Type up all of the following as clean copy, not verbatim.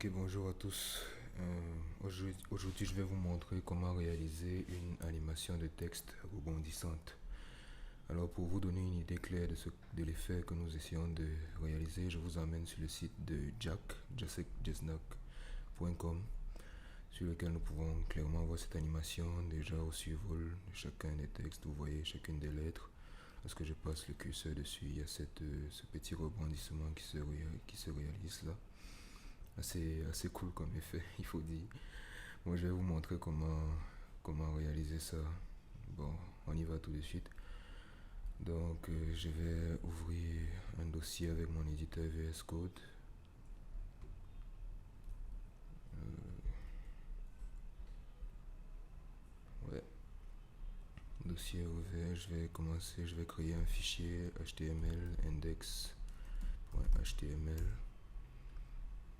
Ok, bonjour à tous. Aujourd'hui, je vais vous montrer comment réaliser une animation de texte rebondissante. Alors, pour vous donner une idée claire de l'effet que nous essayons de réaliser, je vous emmène sur le site de jasekjesnock.com, sur lequel nous pouvons clairement voir cette animation déjà au survol de chacun des textes. Vous voyez chacune des lettres. Lorsque je passe le curseur dessus, il y a ce petit rebondissement qui se réalise là. Assez cool comme effet, il faut dire. Moi, je vais vous montrer comment réaliser ça. Bon, on y va tout de suite. Donc, je vais ouvrir un dossier avec mon éditeur VS Code. Ouais, dossier ouvert. Je vais créer un fichier HTML index.html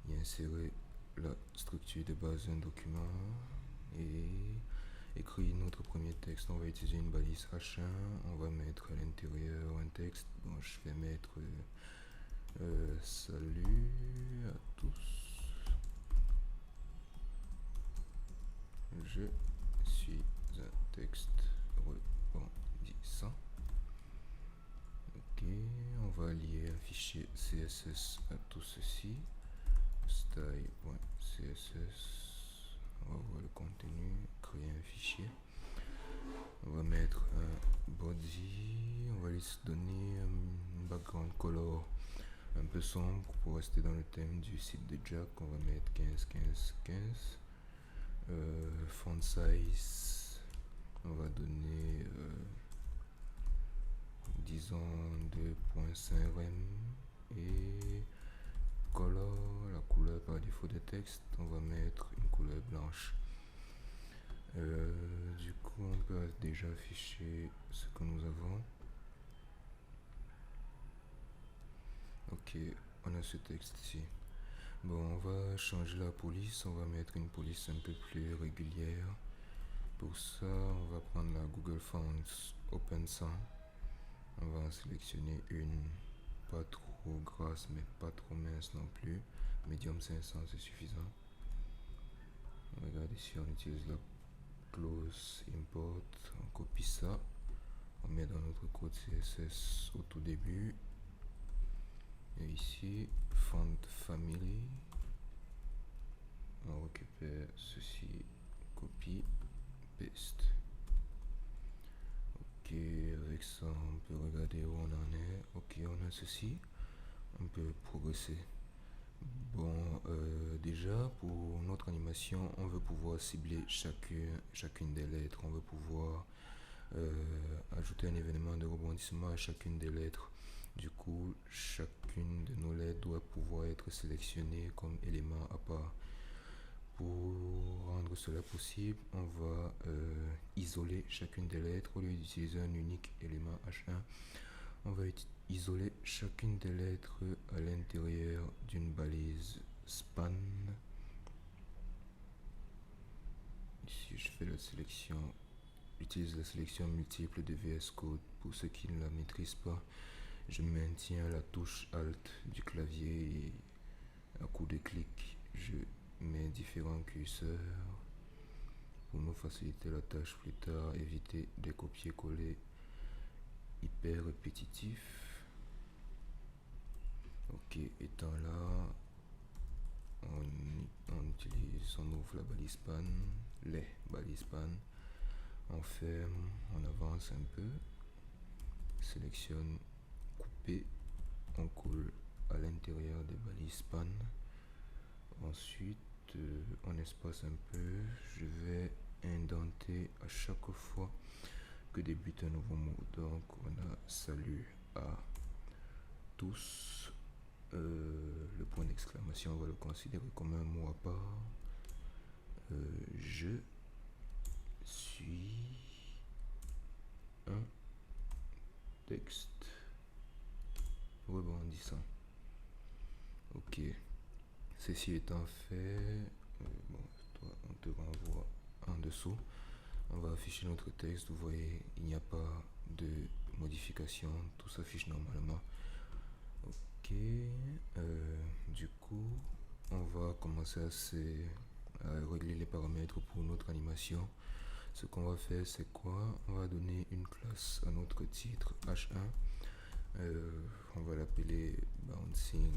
et insérer la structure de base d'un document et écrire notre premier texte. On va utiliser une balise H1. On va mettre à l'intérieur un texte. Bon, je vais mettre salut à tous. Je suis un texte rebondissant. Ok, on va lier un fichier CSS à tout ceci. Style.css. On va voir le contenu, créer un fichier. On va mettre un body. On va lui donner un background color un peu sombre pour rester dans le thème du site de Jack. On va mettre 15, 15, 15. Font size, on va donner disons 2.5 rem et color, la couleur par défaut de texte, on va mettre une couleur blanche. Du coup, on peut déjà afficher ce que nous avons. Ok, on a ce texte ici. Bon, on va changer la police, on va mettre une police un peu plus régulière. Pour ça, on va prendre la Google Fonts Open 100. On va en sélectionner une, pas trop grasse mais pas trop mince non plus. Medium 500 c'est suffisant. Regarde ici, on utilise la close import, on copie ça, on met dans notre code CSS au tout début. Et ici, font family, on récupère ceci, copie, paste. Ok, avec ça, on peut regarder où on en est. Ok, on a ceci, on peut progresser. Bon, déjà pour notre animation, on veut pouvoir cibler chacune des lettres. On veut pouvoir ajouter un événement de rebondissement à chacune des lettres. Du coup, chacune de nos lettres doit pouvoir être sélectionnée comme élément à part. Pour rendre cela possible, on va isoler chacune des lettres au lieu d'utiliser un unique élément H1. On va isoler chacune des lettres à l'intérieur d'une balise span. Ici, je fais la sélection. J'utilise la sélection multiple de VS Code. Pour ceux qui ne la maîtrisent pas, je maintiens la touche Alt du clavier et à coup de clic, je mets différents curseurs pour nous faciliter la tâche plus tard, éviter des copier-coller hyper répétitifs. Ok, étant là, on ouvre la balise span, les balises span, on ferme, on avance un peu, sélectionne, couper, on colle à l'intérieur des balises span. Ensuite, on espace un peu, je vais indenter à chaque fois que débute un nouveau mot. Donc, on a salut à tous. Le point d'exclamation, on va le considérer comme un mot à part. Je suis un texte rebondissant. Ok, ceci étant fait, bon, toi, on te renvoie en dessous. On va afficher notre texte. Vous voyez, il n'y a pas de modification, tout s'affiche normalement. Ok, du coup, on va commencer à régler les paramètres pour notre animation. Ce qu'on va faire, c'est quoi? On va donner une classe à notre titre H1. On va l'appeler bouncing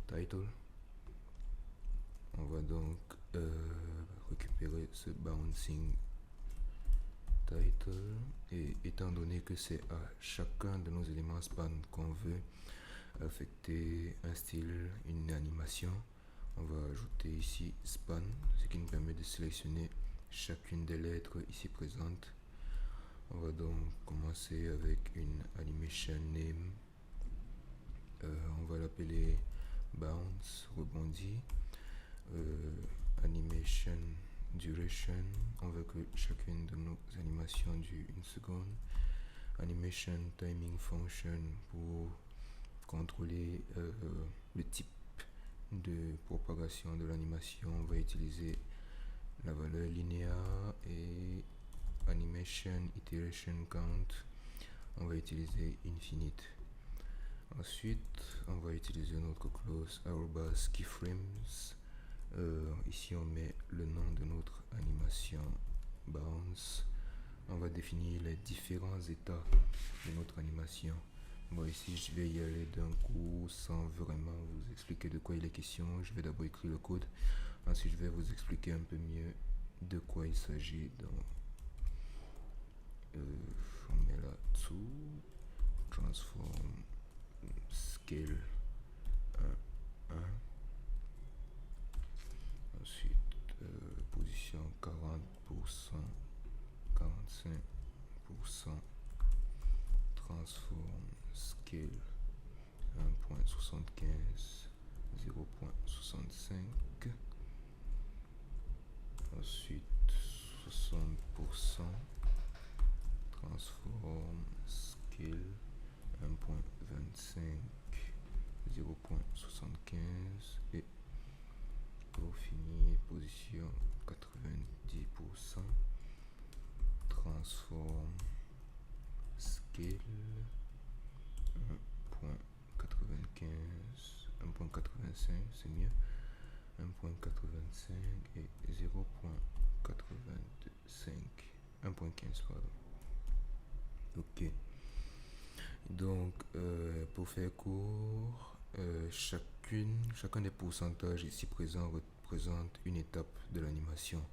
title. On va donc récupérer ce bouncing title, et étant donné que c'est à chacun de nos éléments span qu'on veut affecter un style, une animation, on va ajouter ici span, ce qui nous permet de sélectionner chacune des lettres ici présentes. On va donc commencer avec une animation name. On va l'appeler bounce, rebondi. Animation duration, on veut que chacune de nos animations dure 1 seconde. Animation timing function, pour contrôler le type de propagation de l'animation, on va utiliser la valeur linéaire. Et animation iteration count, on va utiliser infinite. Ensuite, on va utiliser notre clause arrobas keyframes. Ici on met le nom de notre animation bounce. On va définir les différents états de notre animation. Bon, ici je vais y aller d'un coup sans vraiment vous expliquer de quoi il est question. Je vais d'abord écrire le code, ensuite je vais vous expliquer un peu mieux de quoi il s'agit. Donc on met là-dessous transform scale 1, 1. Ensuite, position 40%, 45%, transform scale 1.75, 0.65. Ensuite, 60%, transform scale 1.25, 0.75. Et pour finir, position 90%, transform scale 1.95, 1.85, c'est mieux, 1.85 et 0.85, 1.15 pardon. Ok, donc pour faire court, chacun des pourcentages ici présents représente une étape de l'animation.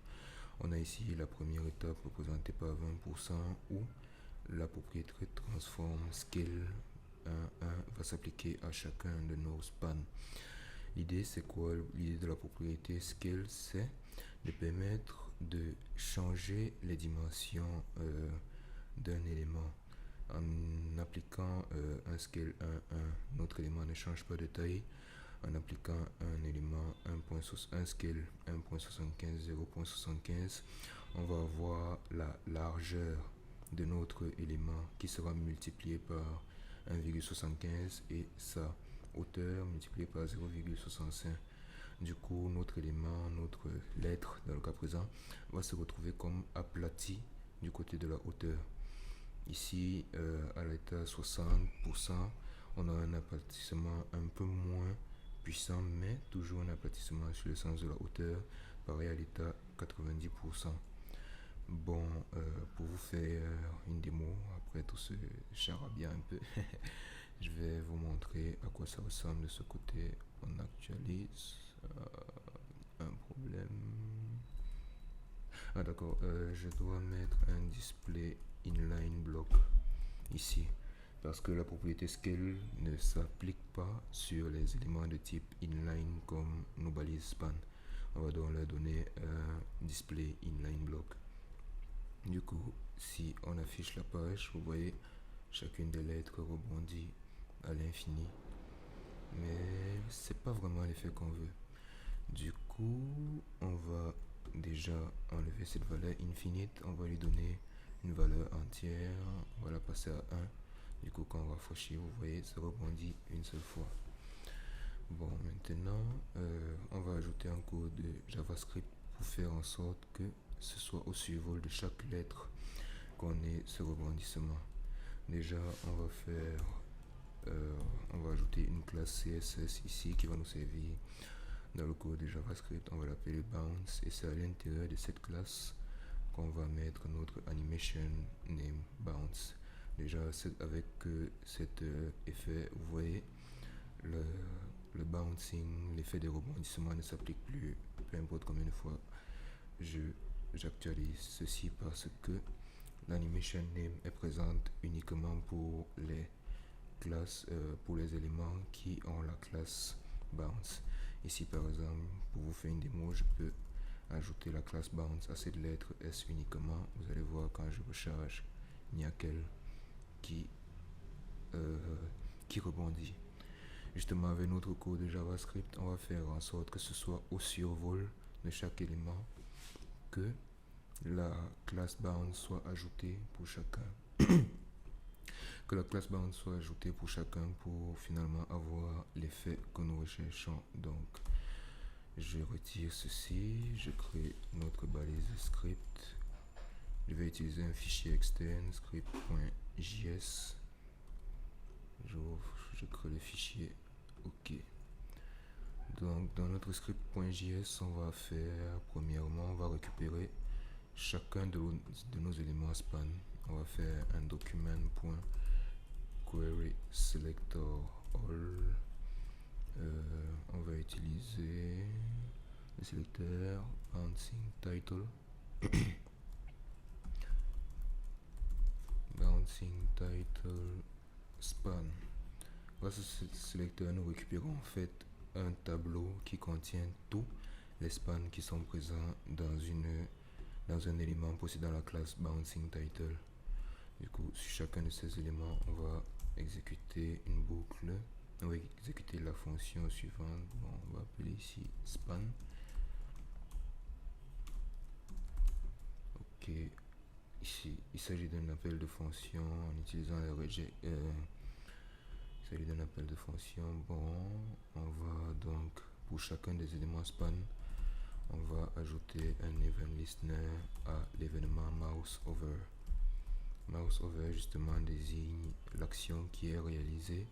On a ici la première étape représentée par 20%, où la propriété transform scale 1, 1 va s'appliquer à chacun de nos spans. L'idée c'est quoi? L'idée de la propriété scale, c'est de permettre de changer les dimensions d'un élément. En appliquant un scale 1, 1, notre élément ne change pas de taille. En appliquant un élément un scale 1.75, 0.75, on va avoir la largeur de notre élément qui sera multipliée par 1,75 et sa hauteur multipliée par 0,65. Du coup, notre élément, notre lettre dans le cas présent, va se retrouver comme aplati du côté de la hauteur. Ici, à l'état 60%, on a un aplatissement un peu moins puissant, mais toujours un aplatissement sur le sens de la hauteur, pareil à l'état 90%. Bon, pour vous faire une démo, après tout ce charabia un peu, je vais vous montrer à quoi ça ressemble de ce côté. On actualise. Un problème. Ah d'accord, je dois mettre un display inline block ici, parce que la propriété scale ne s'applique pas sur les éléments de type inline comme nos balises span. On va donc leur donner un display inline block. Du coup, si on affiche la page, vous voyez chacune des lettres rebondit à l'infini, mais c'est pas vraiment l'effet qu'on veut. Du coup, on va déjà enlever cette valeur infinite, on va lui donner une valeur entière, on va la passer à 1. Du coup, quand on va rafraîchir, vous voyez, ça rebondit une seule fois. Bon, maintenant, on va ajouter un code de JavaScript pour faire en sorte que ce soit au survol de chaque lettre qu'on ait ce rebondissement. Déjà, on va ajouter une classe CSS ici qui va nous servir Dans le code de JavaScript, on va l'appeler bounce et c'est à l'intérieur de cette classe qu'on va mettre notre animation name bounce. Déjà avec cet effet, vous voyez, le bouncing, l'effet de rebondissement ne s'applique plus, peu importe combien de fois j'actualise ceci, parce que l'animation name est présente uniquement pour les classes, pour les éléments qui ont la classe bounce. Ici par exemple, pour vous faire une démo, je peux ajouter la classe bounce à cette lettre S uniquement. Vous allez voir, quand je recharge, il n'y a qu'elle qui rebondit. Justement, avec notre code de JavaScript, on va faire en sorte que ce soit au survol de chaque élément que la classe bounce soit ajoutée pour chacun. Que la classe bounce soit ajoutée pour chacun pour finalement avoir l'effet que nous recherchons. Donc, je retire ceci, je crée notre balise script. Je vais utiliser un fichier externe, script.js. Je crée le fichier. OK. Donc, dans notre script.js, on va faire, premièrement, on va récupérer chacun de nos éléments span. On va faire un document.query selector all. On va utiliser le sélecteur bouncing title. Bouncing title span. Grâce à ce sélecteur, nous récupérons en fait un tableau qui contient tous les spans qui sont présents dans un élément possédant la classe bouncing title. Du coup, sur chacun de ces éléments, on va exécuter une boucle. On va exécuter la fonction suivante. Bon, on va appeler ici span. OK. Ici, il s'agit d'un appel de fonction en utilisant le rejet. Il s'agit d'un appel de fonction. Bon, on va donc, pour chacun des éléments span, on va ajouter un event listener à l'événement mouse over. Mouse over justement désigne l'action qui est réalisée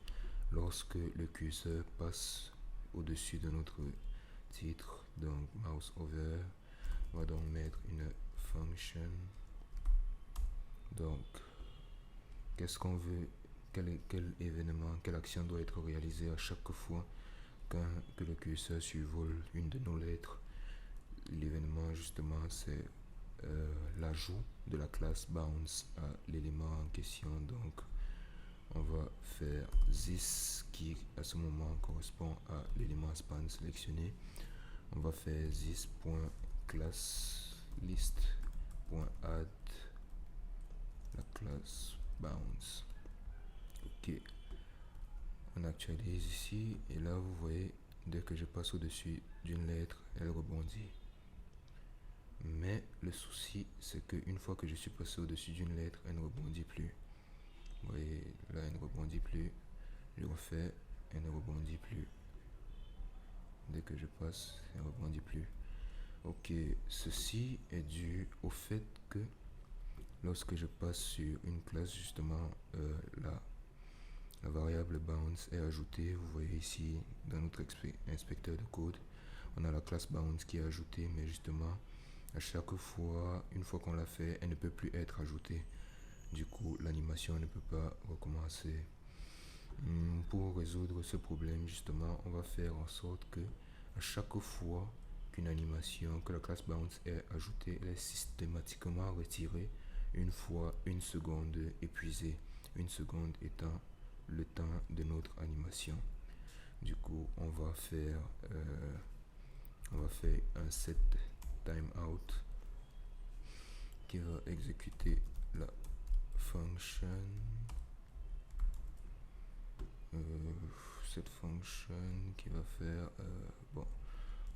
lorsque le curseur passe au-dessus de notre titre. Donc mouse over, on va donc mettre une function. Donc qu'est-ce qu'on veut, quel événement, quelle action doit être réalisée à chaque fois que le curseur survole une de nos lettres. L'événement justement c'est l'ajout de la classe bounce à l'élément en question. Donc on va faire this qui à ce moment correspond à l'élément span sélectionné. On va faire this.classList.add la classe bounce. OK. On actualise ici et là vous voyez, dès que je passe au-dessus d'une lettre, elle rebondit. Mais le souci, c'est qu'une fois que je suis passé au-dessus d'une lettre, elle ne rebondit plus. Vous voyez, là, elle ne rebondit plus. Je refais, elle ne rebondit plus. Dès que je passe, elle ne rebondit plus. OK, ceci est dû au fait que lorsque je passe sur une classe, justement, la variable bounce est ajoutée. Vous voyez ici, dans notre inspecteur de code, on a la classe bounce qui est ajoutée, mais justement, à chaque fois, une fois qu'on l'a fait, elle ne peut plus être ajoutée. Du coup, l'animation ne peut pas recommencer. Pour résoudre ce problème, justement, on va faire en sorte que à chaque fois qu'une animation, que la classe bounce est ajoutée, elle est systématiquement retirée une fois une seconde épuisée. Une seconde étant le temps de notre animation. Du coup, on va faire un set timeout qui va exécuter la function. Cette fonction qui va faire bon,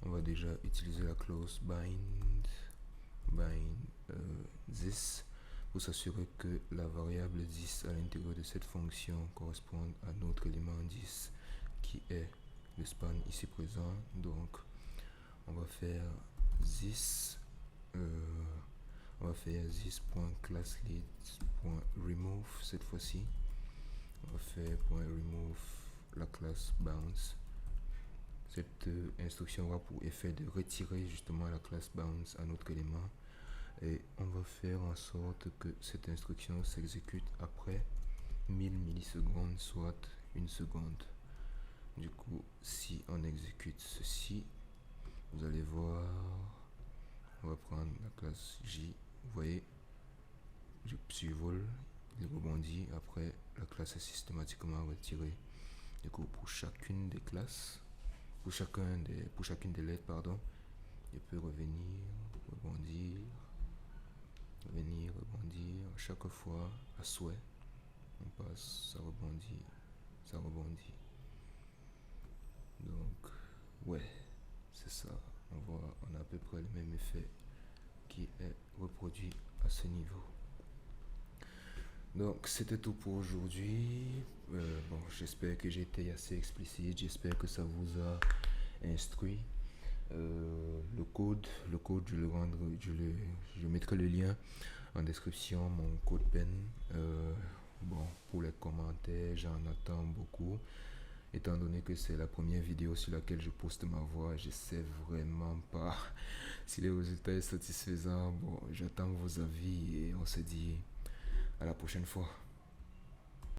on va déjà utiliser la clause bind this pour s'assurer que la variable 10 à l'intérieur de cette fonction corresponde à notre élément 10 qui est le span ici présent. Donc on va faire this this.classList.remove cette fois-ci. On va faire .remove la classe bounce. Cette instruction aura pour effet de retirer justement la classe bounce à notre élément. Et on va faire en sorte que cette instruction s'exécute après 1000 millisecondes, soit une seconde. Du coup, si on exécute ceci, vous allez voir, on va prendre la classe J, vous voyez, je survole, il rebondit, après la classe est systématiquement retirée. Du coup, pour chacune des classes, pour chacune des lettres, pardon, je peux revenir, rebondir, revenir, rebondir, chaque fois à souhait. On passe, ça rebondit, ça rebondit. Donc, ouais, c'est ça. On a à peu près le même effet qui est reproduit à ce niveau. Donc, c'était tout pour aujourd'hui. Bon, j'espère que j'ai été assez explicite. J'espère que ça vous a instruit. Le code, je mettrai le lien en description, mon code PEN. Bon, pour les commentaires, j'en attends beaucoup. Étant donné que c'est la première vidéo sur laquelle je poste ma voix, je sais vraiment pas si le résultat est satisfaisant. Bon, j'attends vos avis et on se dit à la prochaine fois.